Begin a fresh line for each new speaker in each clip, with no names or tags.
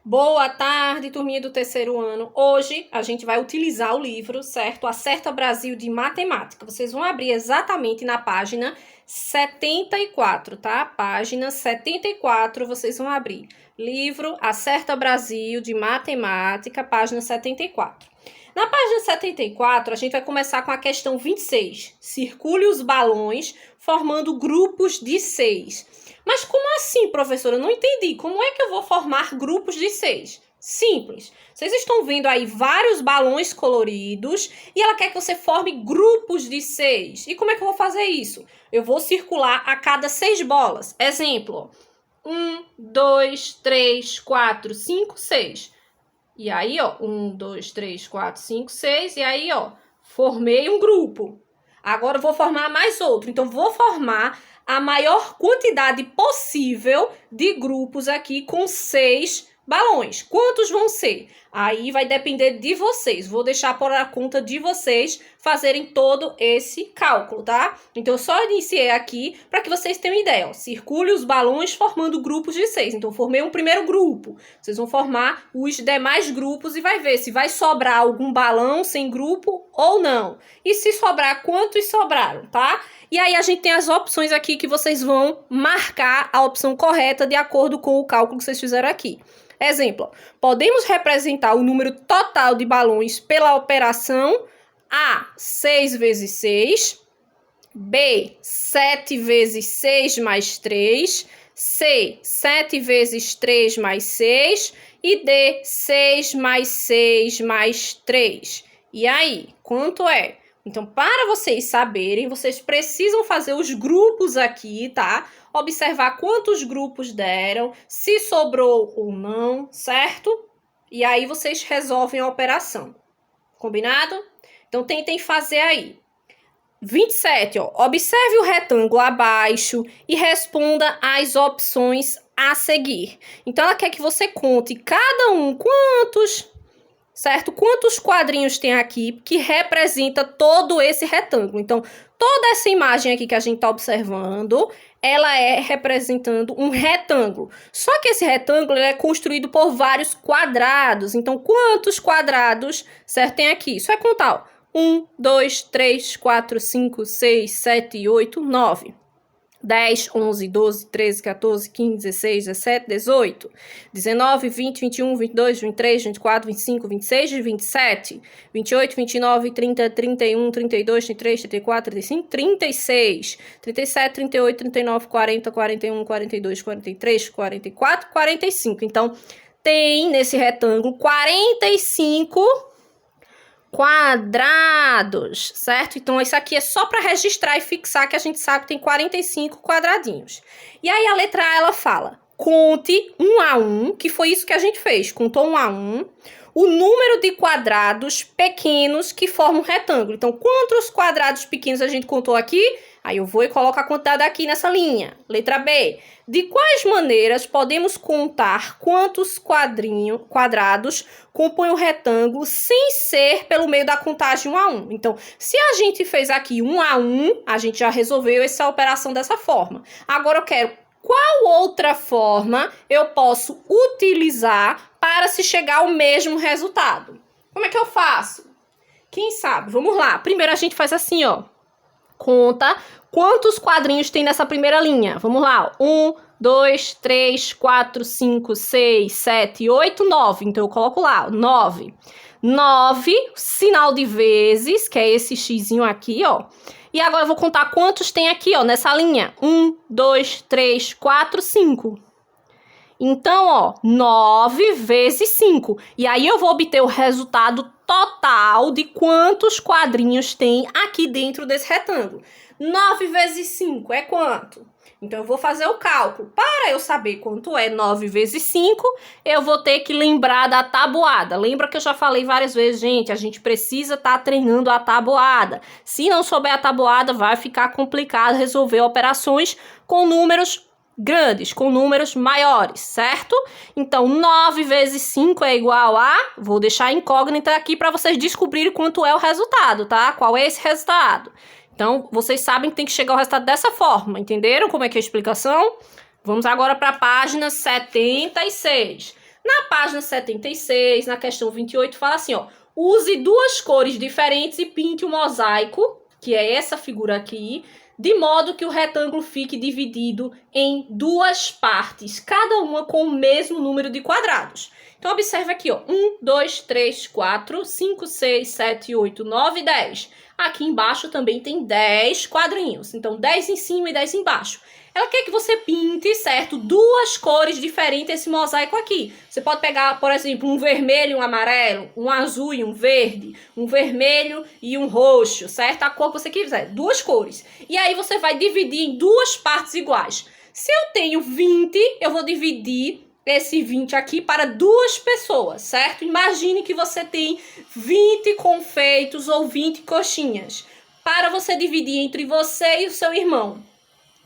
Boa tarde, turminha do terceiro ano. Hoje a gente vai utilizar o livro, certo? Acerta Brasil de Matemática. Vocês vão abrir exatamente na página 74, tá? Página 74, vocês vão abrir. Livro Acerta Brasil de Matemática, página 74. Na página 74, a gente vai começar com a questão 26. Circule os balões formando grupos de 6. Mas como assim, professora? Eu não entendi. Como é que eu vou formar grupos de 6? Simples. Vocês estão vendo aí vários balões coloridos e ela quer que você forme grupos de 6. E como é que eu vou fazer isso? Eu vou circular a cada 6 bolas. Exemplo, 1, 2, 3, 4, 5, 6. E aí, ó, 1, 2, 3, 4, 5, 6. E aí, ó, formei um grupo. Agora eu vou formar mais outro. Então, vou formar a maior quantidade possível de grupos aqui com 6 balões. Quantos vão ser? Aí vai depender de vocês. Vou deixar por a conta de vocês fazerem todo esse cálculo, tá? Então, eu só iniciei aqui para que vocês tenham ideia. Ó. Circule os balões formando grupos de 6. Então, formei um primeiro grupo. Vocês vão formar os demais grupos e vai ver se vai sobrar algum balão sem grupo ou não. E se sobrar, quantos sobraram, tá? E aí, a gente tem as opções aqui que vocês vão marcar a opção correta de acordo com o cálculo que vocês fizeram aqui. Exemplo, podemos representar o número total de balões pela operação A, 6 vezes 6, B, 7 vezes 6 mais 3, C, 7 vezes 3 mais 6 e D, 6 mais 6 mais 3. E aí, quanto é? Então, para vocês saberem, vocês precisam fazer os grupos aqui, tá? Observar quantos grupos deram, se sobrou ou não, certo? E aí, vocês resolvem a operação. Combinado? Então, tentem fazer aí. 27, ó. Observe o retângulo abaixo e responda as opções a seguir. Então, ela quer que você conte cada um quantos... certo? Quantos quadrinhos tem aqui que representa todo esse retângulo? Então, toda essa imagem aqui que a gente está observando, ela é representando um retângulo. Só que esse retângulo ele é construído por vários quadrados. Então, quantos quadrados, certo, tem aqui? Isso é contar, ó. 1, 2, 3, 4, 5, 6, 7, 8, 9. 10, 11, 12, 13, 14, 15, 16, 17, 18, 19, 20, 21, 22, 23, 24, 25, 26, 27, 28, 29, 30, 31, 32, 33, 34, 35, 36, 37, 38, 39, 40, 41, 42, 43, 44, 45. Então, tem nesse retângulo 45 quadrados, certo? Então, isso aqui é só para registrar e fixar que a gente sabe que tem 45 quadradinhos. E aí, a letra A, ela fala, conte 1 a 1, que foi isso que a gente fez, contou 1 a 1, o número de quadrados pequenos que formam um retângulo. Então, quantos quadrados pequenos a gente contou aqui? Aí eu vou e coloco a quantidade aqui nessa linha. Letra B. De quais maneiras podemos contar quantos quadrados compõem um retângulo sem ser pelo meio da contagem 1 a 1? Então, se a gente fez aqui 1 a 1, a gente já resolveu essa operação dessa forma. Agora eu quero qual outra forma eu posso utilizar para se chegar ao mesmo resultado. Como é que eu faço? Quem sabe? Vamos lá. Primeiro a gente faz assim, ó. Conta quantos quadrinhos tem nessa primeira linha. Vamos lá. 1, 2, 3, 4, 5, 6, 7, 8, 9. Então, eu coloco lá, 9. 9, sinal de vezes, que é esse xizinho aqui, ó. E agora eu vou contar quantos tem aqui, ó, nessa linha. 1, 2, 3, 4, 5. Então, ó, 9 vezes 5. E aí eu vou obter o resultado total de quantos quadrinhos tem aqui dentro desse retângulo. 9 vezes 5 é quanto? Então, eu vou fazer o cálculo. Para eu saber quanto é 9 vezes 5, eu vou ter que lembrar da tabuada. Lembra que eu já falei várias vezes, gente, a gente precisa estar treinando a tabuada. Se não souber a tabuada, vai ficar complicado resolver operações com números grandes, com números maiores, certo? Então, 9 vezes 5 é igual a... Vou deixar incógnita aqui para vocês descobrirem quanto é o resultado, tá? Qual é esse resultado? Então, vocês sabem que tem que chegar ao resultado dessa forma. Entenderam como é que é a explicação? Vamos agora para a página 76. Na página 76, na questão 28, fala assim, ó. Use duas cores diferentes e pinte um mosaico, que é essa figura aqui, de modo que o retângulo fique dividido em duas partes, cada uma com o mesmo número de quadrados. Então, observa aqui, ó. 1, 2, 3, 4, 5, 6, 7, 8, 9, 10. Aqui embaixo também tem 10 quadrinhos. Então, 10 em cima e 10 embaixo. Ela quer que você pinte, certo? Duas cores diferentes esse mosaico aqui. Você pode pegar, por exemplo, um vermelho e um amarelo, um azul e um verde, um vermelho e um roxo, certo? A cor que você quiser, duas cores. E aí você vai dividir em duas partes iguais. Se eu tenho 20, eu vou dividir esse 20 aqui para duas pessoas, certo? Imagine que você tem 20 confeitos ou 20 coxinhas para você dividir entre você e o seu irmão.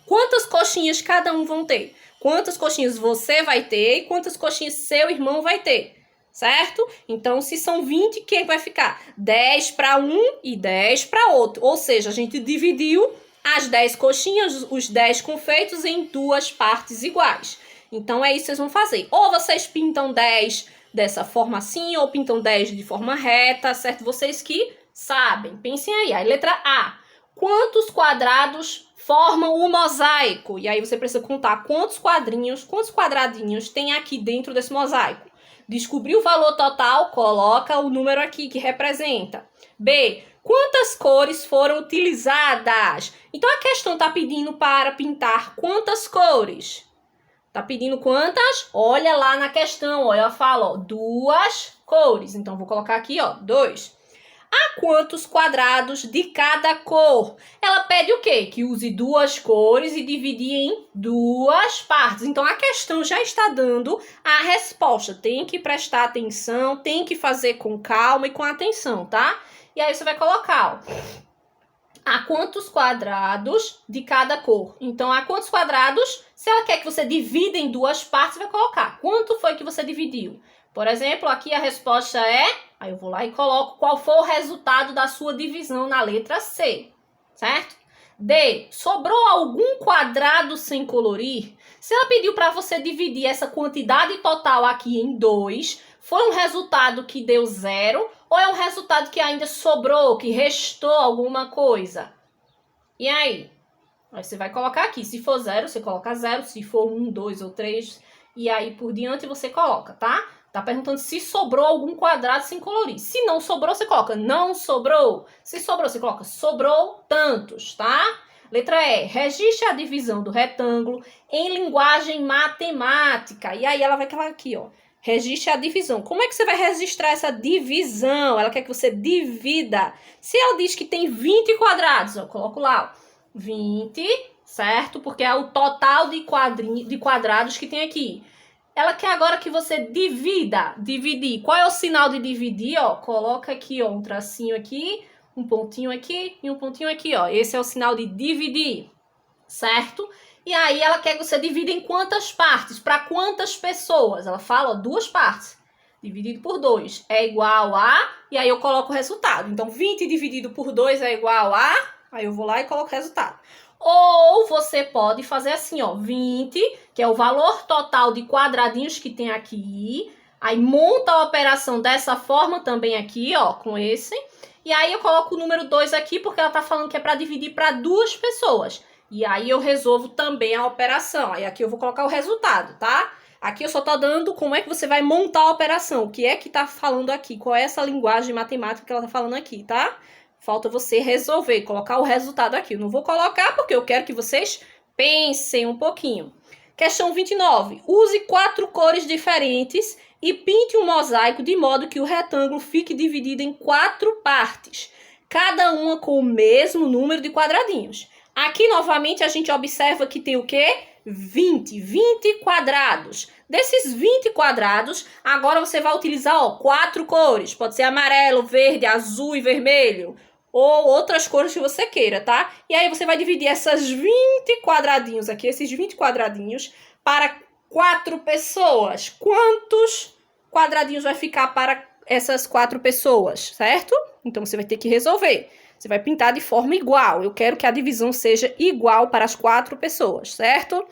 Quantas coxinhas cada um vão ter? Quantas coxinhas você vai ter e quantas coxinhas seu irmão vai ter, certo? Então, se são 20, quem vai ficar? 10 para um e 10 para outro. Ou seja, a gente dividiu as 10 coxinhas, os 10 confeitos em duas partes iguais. Então, é isso que vocês vão fazer. Ou vocês pintam 10 dessa forma assim, ou pintam 10 de forma reta, certo? Vocês que sabem. Pensem aí. A letra A. Quantos quadrados formam o mosaico? E aí você precisa contar quantos quadradinhos tem aqui dentro desse mosaico. Descobrir o valor total, coloca o número aqui que representa. B. Quantas cores foram utilizadas? Então a questão está pedindo para pintar quantas cores? Tá pedindo quantas? Olha lá na questão, olha, ela fala, ó, duas cores. Então, vou colocar aqui, ó, 2. A quantos quadrados de cada cor? Ela pede o quê? Que use duas cores e dividir em duas partes. Então, a questão já está dando a resposta. Tem que prestar atenção, tem que fazer com calma e com atenção, tá? E aí, você vai colocar, ó. A quantos quadrados de cada cor. Então, a quantos quadrados, se ela quer que você divida em duas partes, vai colocar. Quanto foi que você dividiu? Por exemplo, aqui a resposta é... Aí eu vou lá e coloco qual foi o resultado da sua divisão na letra C, certo? D. Sobrou algum quadrado sem colorir? Se ela pediu para você dividir essa quantidade total aqui em 2, foi um resultado que deu 0 ou é um resultado que ainda sobrou, que restou alguma coisa? E aí? Aí você vai colocar aqui. Se for 0, você coloca 0. Se for 1, 2 ou 3, e aí por diante você coloca, tá? Tá perguntando se sobrou algum quadrado sem colorir. Se não sobrou, você coloca não sobrou. Se sobrou, você coloca sobrou tantos, tá? Letra E. Registre a divisão do retângulo em linguagem matemática. E aí ela vai colocar aqui, ó. Registre a divisão. Como é que você vai registrar essa divisão? Ela quer que você divida. Se ela diz que tem 20 quadrados, eu coloco lá, ó, 20, certo? Porque é o total de quadrados que tem aqui. Ela quer agora que você divida. Dividir. Qual é o sinal de dividir? Ó, coloca aqui, ó, um tracinho aqui, um pontinho aqui e um pontinho aqui, ó. Esse é o sinal de dividir, certo? E aí ela quer que você divida em quantas partes? Para quantas pessoas? Ela fala, ó, duas partes. Dividido por 2 é igual a... E aí eu coloco o resultado. Então, 20 dividido por 2 é igual a... Aí eu vou lá e coloco o resultado. Ou você pode fazer assim, ó, 20, que é o valor total de quadradinhos que tem aqui. Aí monta a operação dessa forma também aqui, ó, com esse. E aí eu coloco o número 2 aqui, porque ela tá falando que é para dividir para duas pessoas. E aí eu resolvo também a operação. Aí aqui eu vou colocar o resultado, tá? Aqui eu só tô dando como é que você vai montar a operação. O que é que tá falando aqui? Qual é essa linguagem matemática que ela tá falando aqui, tá? Falta você resolver, colocar o resultado aqui. Eu não vou colocar porque eu quero que vocês pensem um pouquinho. Questão 29. Use 4 cores diferentes e pinte um mosaico de modo que o retângulo fique dividido em 4 partes, cada uma com o mesmo número de quadradinhos. Aqui, novamente, a gente observa que tem o quê? 20 quadrados. Desses 20 quadrados, agora você vai utilizar, ó, 4 cores. Pode ser amarelo, verde, azul e vermelho. Ou outras cores que você queira, tá? E aí você vai dividir essas 20 quadradinhos aqui, esses 20 quadradinhos, para 4 pessoas. Quantos quadradinhos vai ficar para essas 4 pessoas, certo? Então você vai ter que resolver. Você vai pintar de forma igual. Eu quero que a divisão seja igual para as 4 pessoas, certo?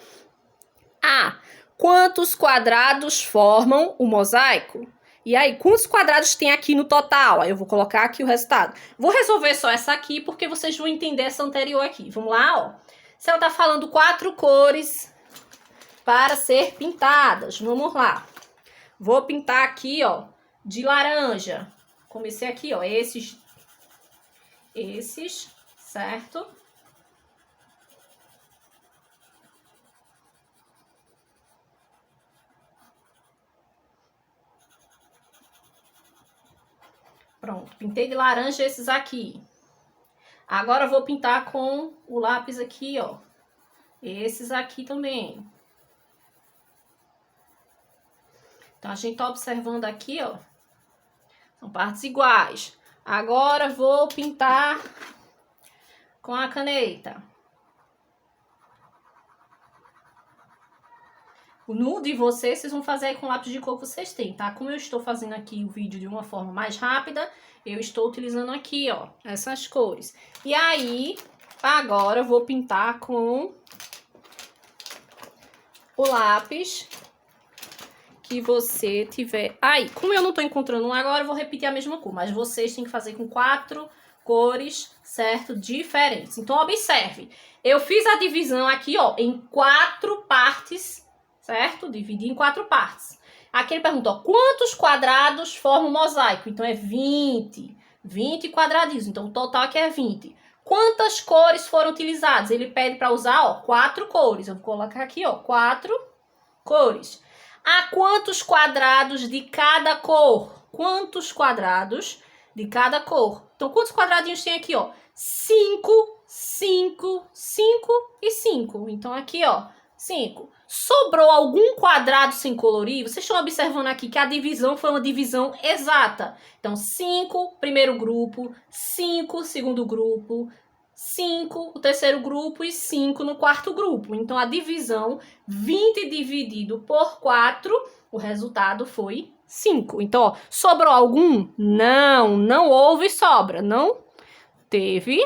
A. quantos quadrados formam o mosaico? E aí, quantos quadrados tem aqui no total? Aí eu vou colocar aqui o resultado. Vou resolver só essa aqui, porque vocês vão entender essa anterior aqui. Vamos lá, ó. Se ela tá falando 4 cores para ser pintadas. Vamos lá. Vou pintar aqui, ó, de laranja. Comecei aqui, ó, esses, certo? Pronto, pintei de laranja esses aqui. Agora eu vou pintar com o lápis aqui, ó. Esses aqui também. Então, a gente tá observando aqui, ó. São partes iguais. Agora vou pintar com a caneta. No de vocês vão fazer aí com o lápis de cor que vocês têm, tá? Como eu estou fazendo aqui o vídeo de uma forma mais rápida, eu estou utilizando aqui, ó, essas cores. E aí, agora eu vou pintar com o lápis que você tiver. Aí, como eu não tô encontrando um agora, eu vou repetir a mesma cor, mas vocês têm que fazer com 4 cores, certo? Diferentes. Então, observe. Eu fiz a divisão aqui, ó, em 4 partes, certo? Dividi em 4 partes. Aqui ele pergunta, ó, quantos quadrados formam o mosaico? Então, é 20. 20 quadradinhos. Então, o total aqui é 20. Quantas cores foram utilizadas? Ele pede para usar, ó, 4 cores. Eu vou colocar aqui, ó, 4 cores. A quantos quadrados de cada cor? Quantos quadrados de cada cor? Então, quantos quadradinhos tem aqui, ó? 5, 5, 5 e 5. Então, aqui, ó, 5. Sobrou algum quadrado sem colorir? Vocês estão observando aqui que a divisão foi uma divisão exata. Então, 5, primeiro grupo, 5, segundo grupo, 5, o terceiro grupo e 5 no quarto grupo. Então, a divisão 20 dividido por 4, o resultado foi 5. Então, ó, sobrou algum? Não, não houve sobra. Não teve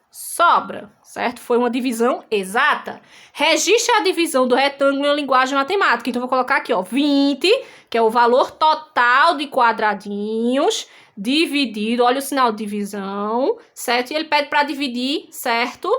sobra, certo? Foi uma divisão exata. Registre a divisão do retângulo em linguagem matemática. Então, eu vou colocar aqui, ó, 20, que é o valor total de quadradinhos, dividido, olha o sinal de divisão, certo? E ele pede para dividir, certo?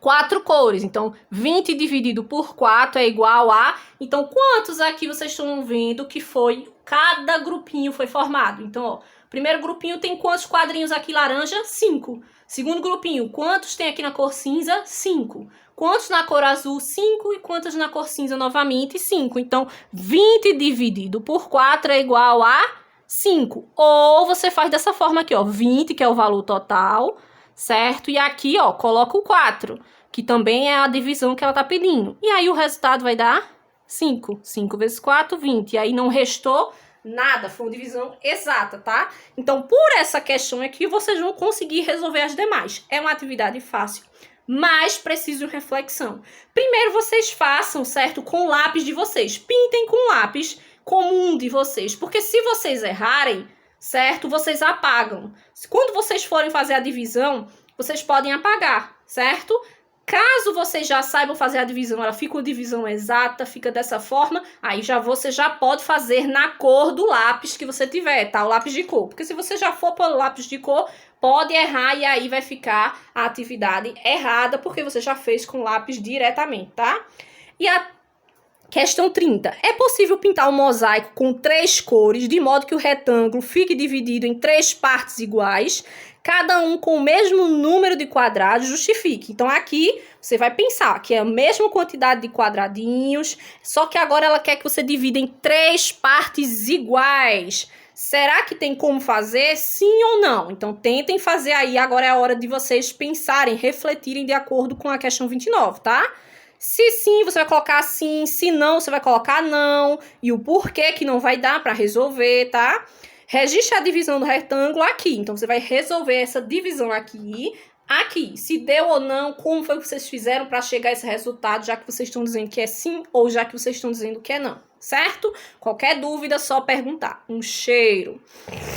4 cores. Então, 20 dividido por 4 é igual a... Então, quantos aqui vocês estão vendo que foi... Cada grupinho foi formado. Então, ó, primeiro grupinho tem quantos quadrinhos aqui laranja? 5. Segundo grupinho, quantos tem aqui na cor cinza? 5. Quantos na cor azul? 5. E quantos na cor cinza novamente? 5. Então, 20 dividido por 4 é igual a 5. Ou você faz dessa forma aqui, ó, 20, que é o valor total, certo? E aqui, ó, coloca o 4, que também é a divisão que ela tá pedindo. E aí o resultado vai dar 5. 5 vezes 4, 20. E aí não restou nada, foi uma divisão exata, tá? Então, por essa questão aqui, vocês vão conseguir resolver as demais. É uma atividade fácil, mas precisa de reflexão. Primeiro, vocês façam, certo? Com o lápis de vocês. Pintem com o lápis comum de vocês, porque se vocês errarem, certo? Vocês apagam. Quando vocês forem fazer a divisão, vocês podem apagar, certo? Caso vocês já saibam fazer a divisão, ela fica uma divisão exata, fica dessa forma, aí você já pode fazer na cor do lápis que você tiver, tá? O lápis de cor. Porque se você já for pelo lápis de cor, pode errar e aí vai ficar a atividade errada, porque você já fez com lápis diretamente, tá? E a questão 30. É possível pintar um mosaico com 3 cores, de modo que o retângulo fique dividido em 3 partes iguais, cada um com o mesmo número de quadrados, justifique. Então, aqui, você vai pensar que é a mesma quantidade de quadradinhos, só que agora ela quer que você divida em 3 partes iguais. Será que tem como fazer? Sim ou não? Então, tentem fazer aí. Agora é a hora de vocês pensarem, refletirem de acordo com a questão 29, tá? Se sim, você vai colocar sim. Se não, você vai colocar não. E o porquê que não vai dar para resolver, tá? Registre a divisão do retângulo aqui. Então, você vai resolver essa divisão aqui. Se deu ou não, como foi que vocês fizeram para chegar a esse resultado, já que vocês estão dizendo que é sim ou já que vocês estão dizendo que é não, certo? Qualquer dúvida, só perguntar. Um cheiro!